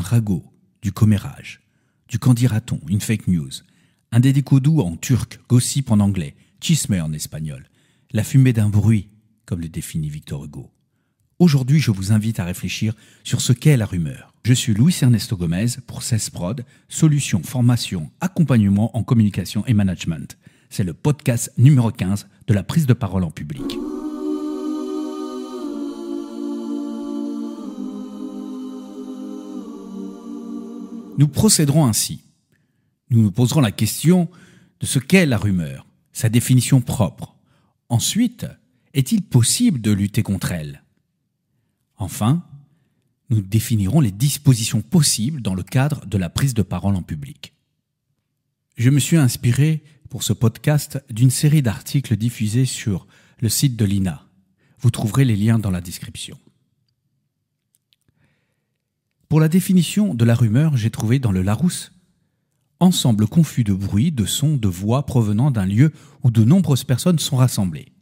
ragot, du commérage, du qu'en dira-t-on, une fake news, un dédicodou en turc, gossip en anglais, chisme en espagnol, la fumée d'un bruit, comme le définit Victor Hugo. Aujourd'hui, je vous invite à réfléchir sur ce qu'est la rumeur. Je suis Luis Ernesto Gomez pour CESPROD, solutions, formation, accompagnement en communication et management. C'est le podcast numéro 15 de la prise de parole en public. Nous procéderons ainsi. Nous nous poserons la question de ce qu'est la rumeur, sa définition propre. Ensuite, est-il possible de lutter contre elle ? Enfin, nous définirons les dispositions possibles dans le cadre de la prise de parole en public. Je me suis inspiré pour ce podcast d'une série d'articles diffusés sur le site de l'INA. Vous trouverez les liens dans la description. Pour la définition de la rumeur, j'ai trouvé dans le Larousse « Ensemble confus de bruits, de sons, de voix provenant d'un lieu où de nombreuses personnes sont rassemblées ».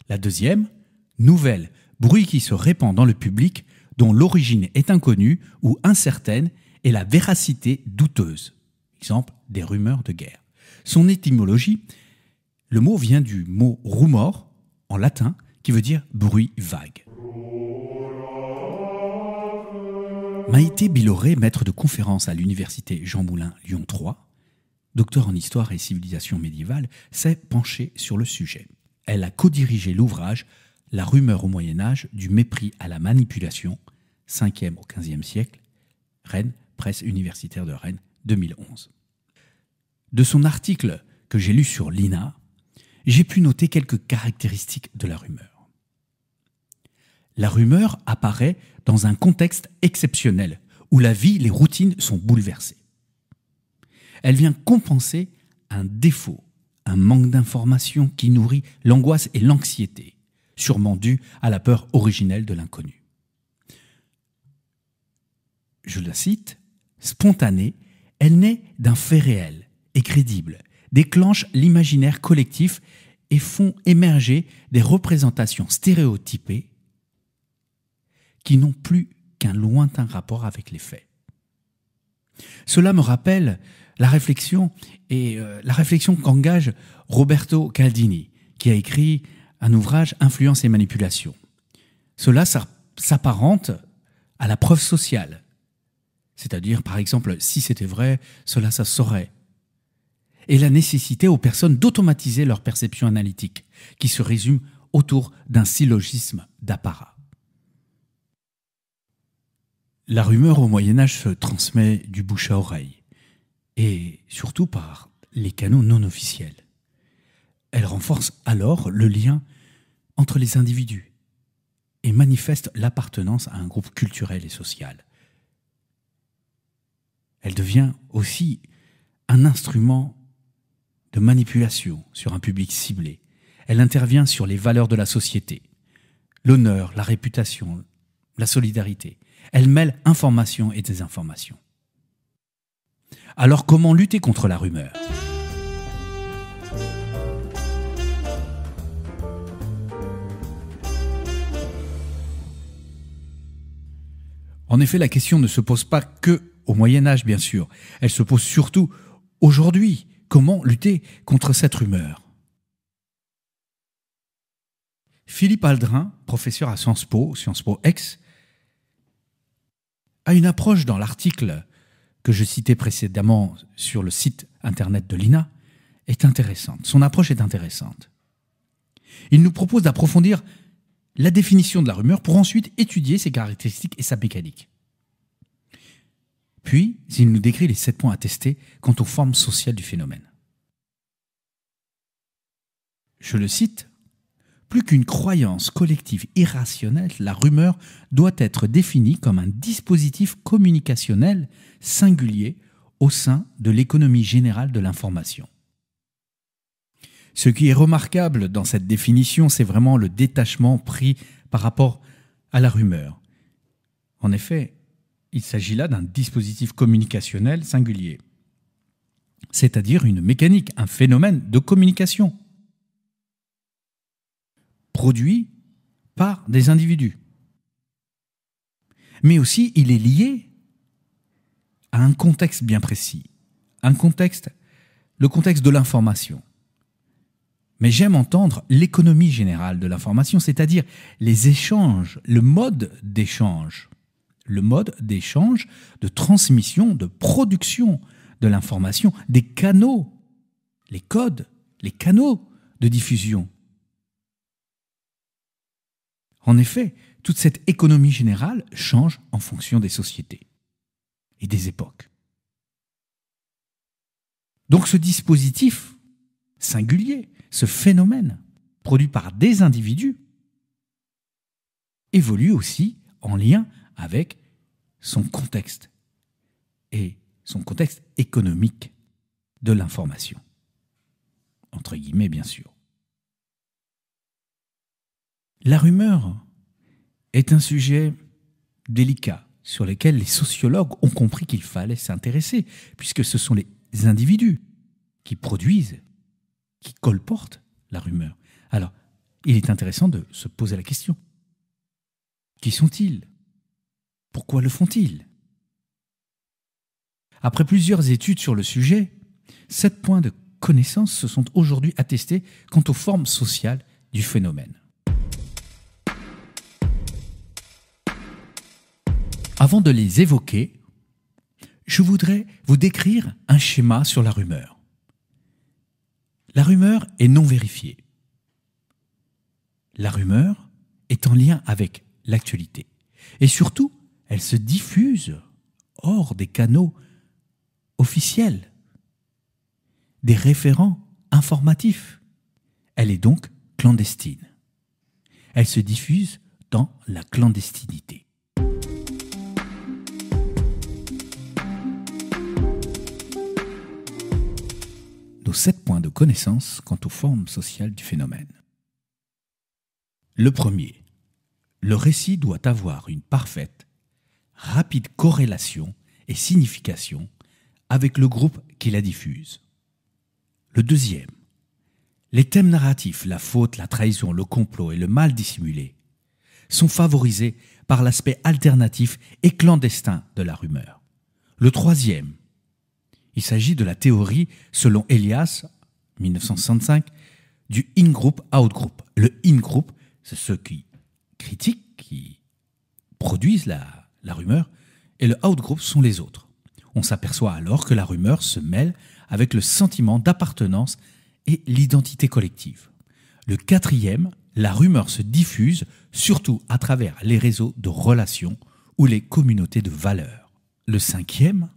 La deuxième « Nouvelle, bruit qui se répand dans le public, dont l'origine est inconnue ou incertaine et la véracité douteuse ». Exemple, des rumeurs de guerre. Son étymologie, le mot vient du mot « rumor » en latin, qui veut dire « bruit vague ». Maïté Billoré, maître de conférence à l'université Jean Moulin Lyon 3, docteur en histoire et civilisation médiévale, s'est penchée sur le sujet. Elle a co-dirigé l'ouvrage « La rumeur au Moyen-Âge, du mépris à la manipulation, 5e au 15e siècle », Rennes, Presse universitaire de Rennes, 2011. De son article que j'ai lu sur l'INA, j'ai pu noter quelques caractéristiques de la rumeur. La rumeur apparaît dans un contexte exceptionnel où la vie, les routines sont bouleversées. Elle vient compenser un défaut, un manque d'information qui nourrit l'angoisse et l'anxiété, sûrement due à la peur originelle de l'inconnu. Je la cite, « Spontanée, elle naît d'un fait réel et crédible, déclenche l'imaginaire collectif et font émerger des représentations stéréotypées qui n'ont plus qu'un lointain rapport avec les faits. » Cela me rappelle la réflexion qu'engage Roberto Caldini, qui a écrit un ouvrage « Influence et manipulation ». Cela s'apparente à la preuve sociale, c'est-à-dire, par exemple, si c'était vrai, cela ça saurait. Et la nécessité aux personnes d'automatiser leur perception analytique, qui se résume autour d'un syllogisme d'apparat. La rumeur au Moyen-Âge se transmet du bouche à oreille, et surtout par les canaux non officiels. Elle renforce alors le lien entre les individus et manifeste l'appartenance à un groupe culturel et social. Elle devient aussi un instrument de manipulation sur un public ciblé. Elle intervient sur les valeurs de la société, l'honneur, la réputation, la solidarité. Elle mêle information et désinformation. Alors comment lutter contre la rumeur ? En effet, la question ne se pose pas que au Moyen-Âge, bien sûr. Elle se pose surtout aujourd'hui. Comment lutter contre cette rumeur ? Philippe Aldrin, professeur à Sciences Po Aix, a une approche dans l'article que je citais précédemment sur le site internet de l'INA, est intéressante. Son approche est intéressante. Il nous propose d'approfondir la définition de la rumeur pour ensuite étudier ses caractéristiques et sa mécanique. Puis, il nous décrit les 7 points à tester quant aux formes sociales du phénomène. Je le cite. Plus qu'une croyance collective irrationnelle, la rumeur doit être définie comme un dispositif communicationnel singulier au sein de l'économie générale de l'information. Ce qui est remarquable dans cette définition, c'est vraiment le détachement pris par rapport à la rumeur. En effet, il s'agit là d'un dispositif communicationnel singulier, c'est-à-dire une mécanique, un phénomène de communication, produit par des individus. Mais aussi, il est lié a un contexte bien précis, le contexte de l'information. Mais j'aime entendre l'économie générale de l'information, c'est-à-dire les échanges, le mode d'échange, de transmission, de production de l'information, des canaux, les codes, les canaux de diffusion. En effet, toute cette économie générale change en fonction des sociétés et des époques. Donc ce dispositif singulier, ce phénomène produit par des individus, évolue aussi en lien avec son contexte et son contexte économique de l'information. Entre guillemets, bien sûr. La rumeur est un sujet délicat sur lequel les sociologues ont compris qu'il fallait s'intéresser, puisque ce sont les individus qui produisent, qui colportent la rumeur. Alors, il est intéressant de se poser la question. Qui sont-ils ? Pourquoi le font-ils ? Après plusieurs études sur le sujet, 7 points de connaissance se sont aujourd'hui attestés quant aux formes sociales du phénomène. Avant de les évoquer, je voudrais vous décrire un schéma sur la rumeur. La rumeur est non vérifiée. La rumeur est en lien avec l'actualité. Et surtout, elle se diffuse hors des canaux officiels, des référents informatifs. Elle est donc clandestine. Elle se diffuse dans la clandestinité. Nos 7 points de connaissance quant aux formes sociales du phénomène. Le premier, le récit doit avoir une parfaite, rapide corrélation et signification avec le groupe qui la diffuse. Le deuxième, les thèmes narratifs, la faute, la trahison, le complot et le mal dissimulé, sont favorisés par l'aspect alternatif et clandestin de la rumeur. Le troisième, il s'agit de la théorie, selon Elias, 1965, du in-group, out-group. Le in-group, c'est ceux qui critiquent, qui produisent la rumeur, et le out-group sont les autres. On s'aperçoit alors que la rumeur se mêle avec le sentiment d'appartenance et l'identité collective. Le quatrième, la rumeur se diffuse surtout à travers les réseaux de relations ou les communautés de valeurs. Le cinquième,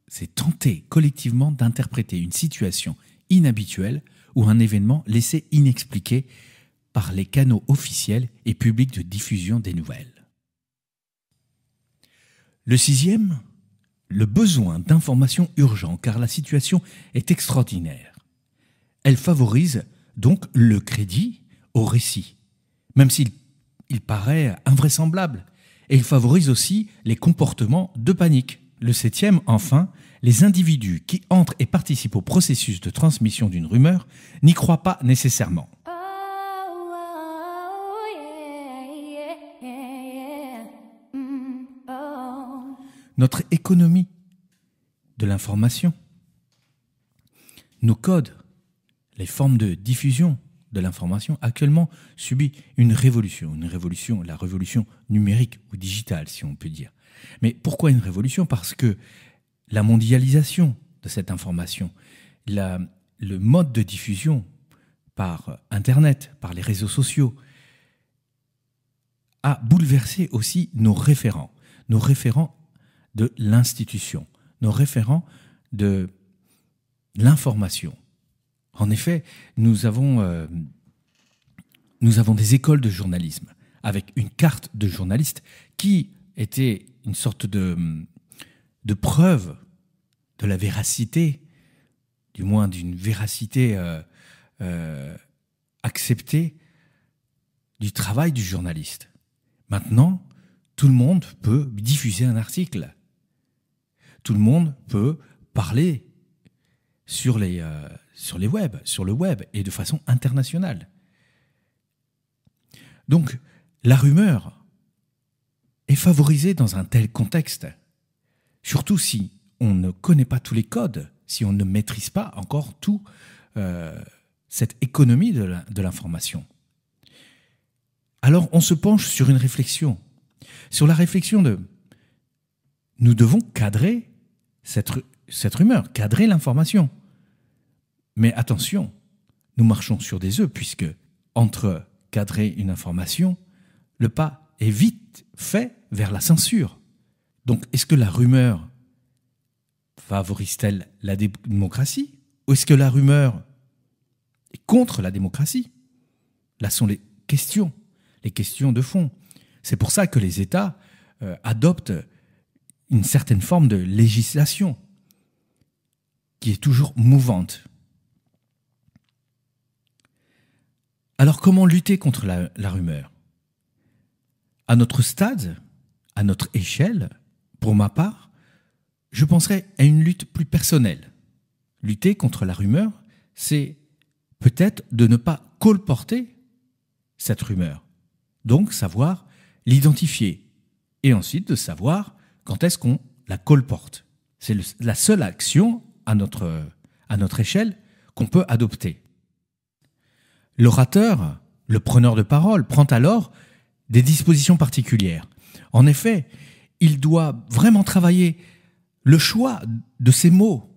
c'est tenter collectivement d'interpréter une situation inhabituelle ou un événement laissé inexpliqué par les canaux officiels et publics de diffusion des nouvelles. Le sixième, le besoin d'informations urgentes car la situation est extraordinaire. Elle favorise donc le crédit au récit, même s'il paraît invraisemblable. Et il favorise aussi les comportements de panique. Le septième, enfin, les individus qui entrent et participent au processus de transmission d'une rumeur n'y croient pas nécessairement. Notre économie de l'information, nos codes, les formes de diffusion de l'information actuellement subit une révolution, la révolution numérique ou digitale si on peut dire. Mais pourquoi une révolution ? Parce que la mondialisation de cette information, le mode de diffusion par Internet, par les réseaux sociaux, a bouleversé aussi nos référents de l'institution, nos référents de l'information. En effet, nous avons des écoles de journalisme avec une carte de journaliste qui était une sorte de preuve de la véracité, du moins d'une véracité acceptée du travail du journaliste. Maintenant, tout le monde peut diffuser un article. Tout le monde peut parler sur le web et de façon internationale. Donc, la rumeur est favorisée dans un tel contexte. Surtout si on ne connaît pas tous les codes, si on ne maîtrise pas encore tout cette économie de l'information. Alors on se penche sur une réflexion, sur la réflexion de nous devons cadrer cette rumeur, cadrer l'information. Mais attention, nous marchons sur des œufs, puisque entre cadrer une information, le pas est vite fait vers la censure. Donc, est-ce que la rumeur favorise-t-elle la démocratie, ou est-ce que la rumeur est contre la démocratie? Là sont les questions de fond. C'est pour ça que les États adoptent une certaine forme de législation qui est toujours mouvante. Alors comment lutter contre la rumeur? À notre stade, à notre échelle, pour ma part, je penserais à une lutte plus personnelle. Lutter contre la rumeur, c'est peut-être de ne pas colporter cette rumeur. Donc savoir l'identifier et ensuite de savoir quand est-ce qu'on la colporte. C'est la seule action à notre échelle qu'on peut adopter. L'orateur, le preneur de parole, prend alors des dispositions particulières. En effet, il doit vraiment travailler le choix de ses mots.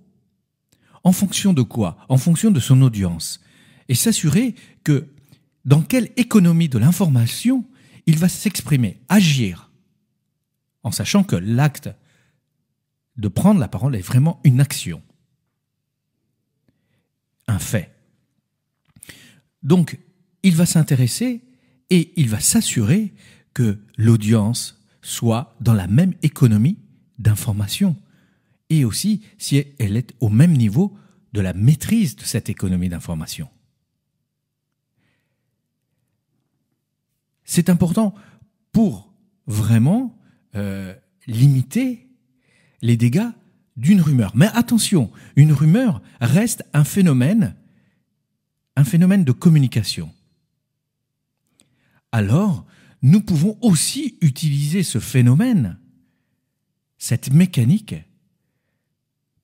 En fonction de quoi? En fonction de son audience. Et s'assurer que dans quelle économie de l'information il va s'exprimer, agir, en sachant que l'acte de prendre la parole est vraiment une action, un fait. Donc, il va s'intéresser et il va s'assurer que l'audience soit dans la même économie d'information et aussi si elle est au même niveau de la maîtrise de cette économie d'information. C'est important pour vraiment limiter les dégâts d'une rumeur. Mais attention, une rumeur reste un phénomène de communication. Alors, nous pouvons aussi utiliser ce phénomène, cette mécanique,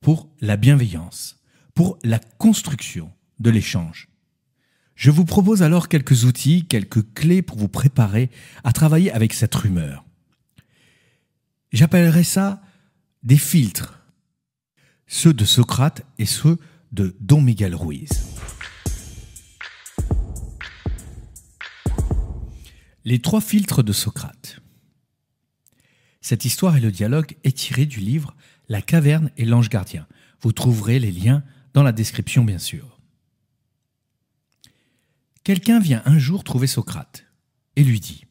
pour la bienveillance, pour la construction de l'échange. Je vous propose alors quelques outils, quelques clés pour vous préparer à travailler avec cette rumeur. J'appellerais ça des filtres, ceux de Socrate et ceux de Don Miguel Ruiz. Les 3 filtres de Socrate. Cette histoire et le dialogue est tiré du livre La caverne et l'ange gardien. Vous trouverez les liens dans la description, bien sûr. Quelqu'un vient un jour trouver Socrate et lui dit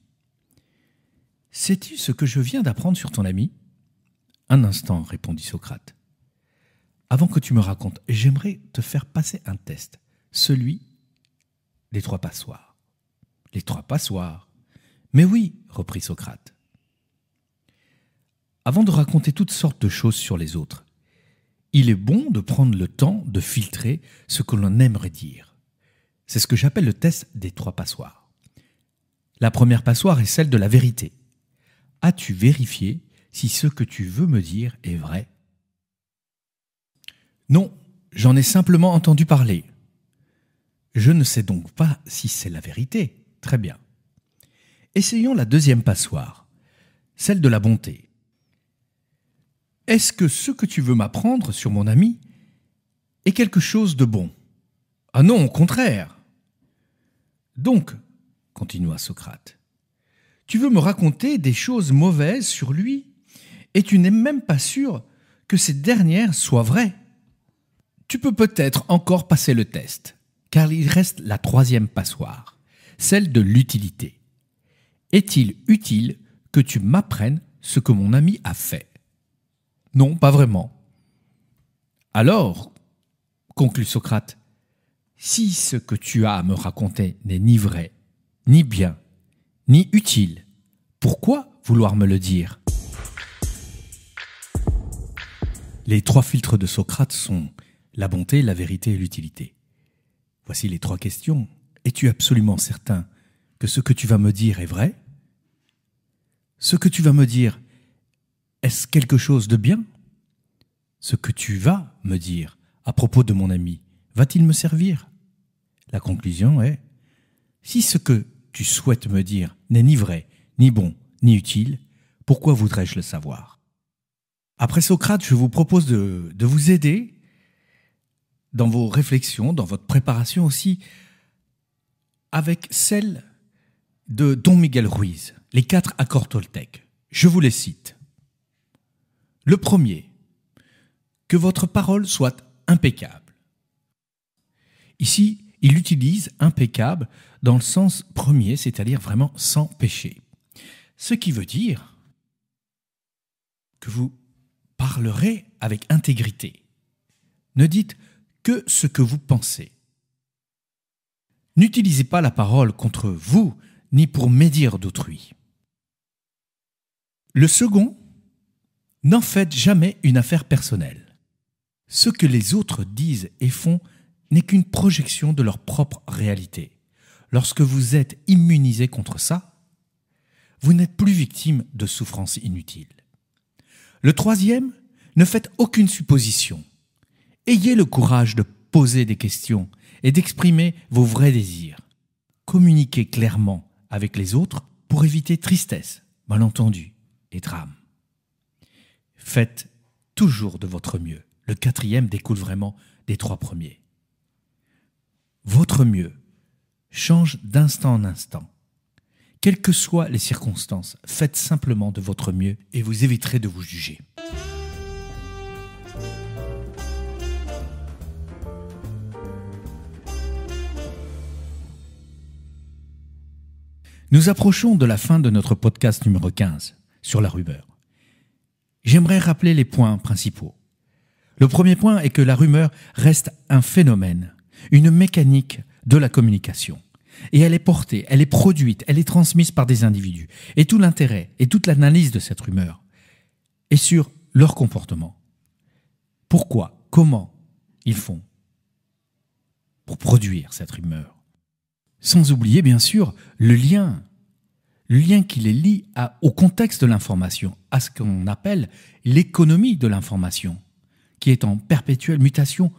« Sais-tu ce que je viens d'apprendre sur ton ami ?»« Un instant, répondit Socrate. Avant que tu me racontes, j'aimerais te faire passer un test, celui des 3 passoires. » Les 3 passoires. Mais oui, reprit Socrate. Avant de raconter toutes sortes de choses sur les autres, il est bon de prendre le temps de filtrer ce que l'on aimerait dire. C'est ce que j'appelle le test des 3 passoires. La première passoire est celle de la vérité. As-tu vérifié si ce que tu veux me dire est vrai? Non, j'en ai simplement entendu parler. Je ne sais donc pas si c'est la vérité. Très bien. Essayons la deuxième passoire, celle de la bonté. Est-ce que ce que tu veux m'apprendre sur mon ami est quelque chose de bon? Ah non, au contraire. Donc, continua Socrate, tu veux me raconter des choses mauvaises sur lui et tu n'es même pas sûr que ces dernières soient vraies. Tu peux peut-être encore passer le test, car il reste la 3e passoire, celle de l'utilité. Est-il utile que tu m'apprennes ce que mon ami a fait? Non, pas vraiment. Alors, conclut Socrate, si ce que tu as à me raconter n'est ni vrai, ni bien, ni utile, pourquoi vouloir me le dire? Les 3 filtres de Socrate sont la bonté, la vérité et l'utilité. Voici les 3 questions. Es-tu absolument certain que ce que tu vas me dire est vrai? Ce que tu vas me dire, est-ce quelque chose de bien? Ce que tu vas me dire à propos de mon ami, va-t-il me servir? La conclusion est, si ce que tu souhaites me dire n'est ni vrai, ni bon, ni utile, pourquoi voudrais-je le savoir? Après Socrate, je vous propose de vous aider dans vos réflexions, dans votre préparation aussi, avec celle de Don Miguel Ruiz, les 4 accords toltèques. Je vous les cite. Le premier, que votre parole soit impeccable. Ici, il utilise impeccable dans le sens premier, c'est-à-dire vraiment sans péché. Ce qui veut dire que vous parlerez avec intégrité. Ne dites que ce que vous pensez. N'utilisez pas la parole contre vous, ni pour médire d'autrui. Le second, n'en faites jamais une affaire personnelle. Ce que les autres disent et font n'est qu'une projection de leur propre réalité. Lorsque vous êtes immunisé contre ça, vous n'êtes plus victime de souffrances inutiles. Le troisième, ne faites aucune supposition. Ayez le courage de poser des questions et d'exprimer vos vrais désirs. Communiquez clairement avec les autres pour éviter tristesse, malentendus et drames. Faites toujours de votre mieux. Le quatrième découle vraiment des 3 premiers. Votre mieux change d'instant en instant. Quelles que soient les circonstances, faites simplement de votre mieux et vous éviterez de vous juger. Nous approchons de la fin de notre podcast numéro 15 sur la rumeur. J'aimerais rappeler les points principaux. Le premier point est que la rumeur reste un phénomène, une mécanique de la communication. Et elle est portée, elle est produite, elle est transmise par des individus. Et tout l'intérêt et toute l'analyse de cette rumeur est sur leur comportement. Pourquoi, comment ils font pour produire cette rumeur. Sans oublier, bien sûr, le lien qui les lie au contexte de l'information, à ce qu'on appelle l'économie de l'information, qui est en perpétuelle mutation.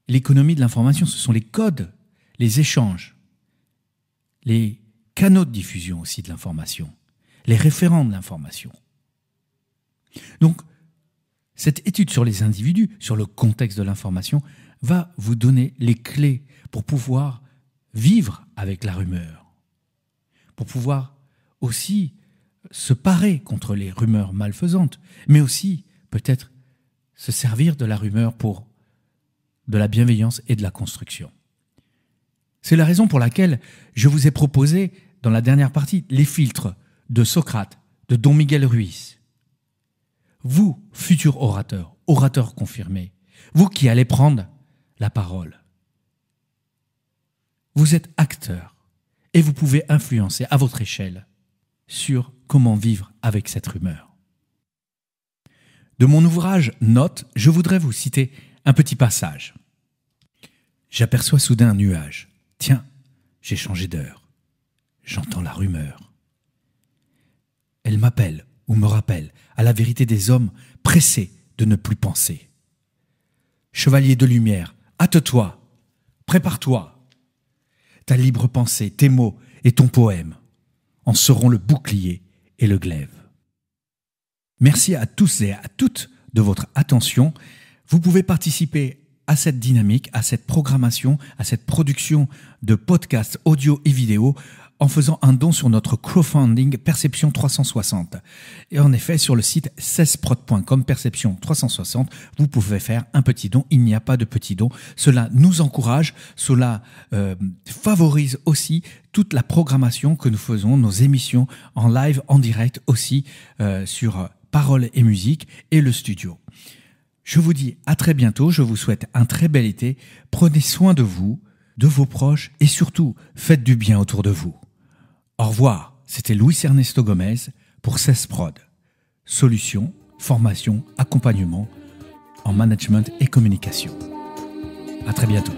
L'économie de l'information, ce sont les codes, les échanges, les canaux de diffusion aussi de l'information, les référents de l'information. Donc, cette étude sur les individus, sur le contexte de l'information, va vous donner les clés pour pouvoir vivre avec la rumeur, pour pouvoir aussi se parer contre les rumeurs malfaisantes, mais aussi peut-être se servir de la rumeur pour de la bienveillance et de la construction. C'est la raison pour laquelle je vous ai proposé, dans la dernière partie, les filtres de Socrate, de Don Miguel Ruiz. Vous, futur orateur, orateur confirmé, vous qui allez prendre la parole, vous êtes acteur et vous pouvez influencer à votre échelle sur comment vivre avec cette rumeur. De mon ouvrage Notes, je voudrais vous citer un petit passage. J'aperçois soudain un nuage. Tiens, j'ai changé d'heure. J'entends la rumeur. Elle m'appelle ou me rappelle à la vérité des hommes pressés de ne plus penser. Chevalier de lumière, hâte-toi, prépare-toi. Ta libre pensée, tes mots et ton poème en seront le bouclier et le glaive. Merci à tous et à toutes de votre attention. Vous pouvez participer à cette dynamique, à cette programmation, à cette production de podcasts audio et vidéo en faisant un don sur notre crowdfunding Perception 360. Et en effet, sur le site cesprod.com, Perception 360, vous pouvez faire un petit don. Il n'y a pas de petit don. Cela nous encourage, cela favorise aussi toute la programmation que nous faisons, nos émissions en live, en direct aussi sur Paroles et Musique et le studio. Je vous dis à très bientôt, je vous souhaite un très bel été. Prenez soin de vous, de vos proches et surtout, faites du bien autour de vous. Au revoir, c'était Luis Ernesto Gomez pour CESPROD. Solutions, formation, accompagnement en management et communication. À très bientôt.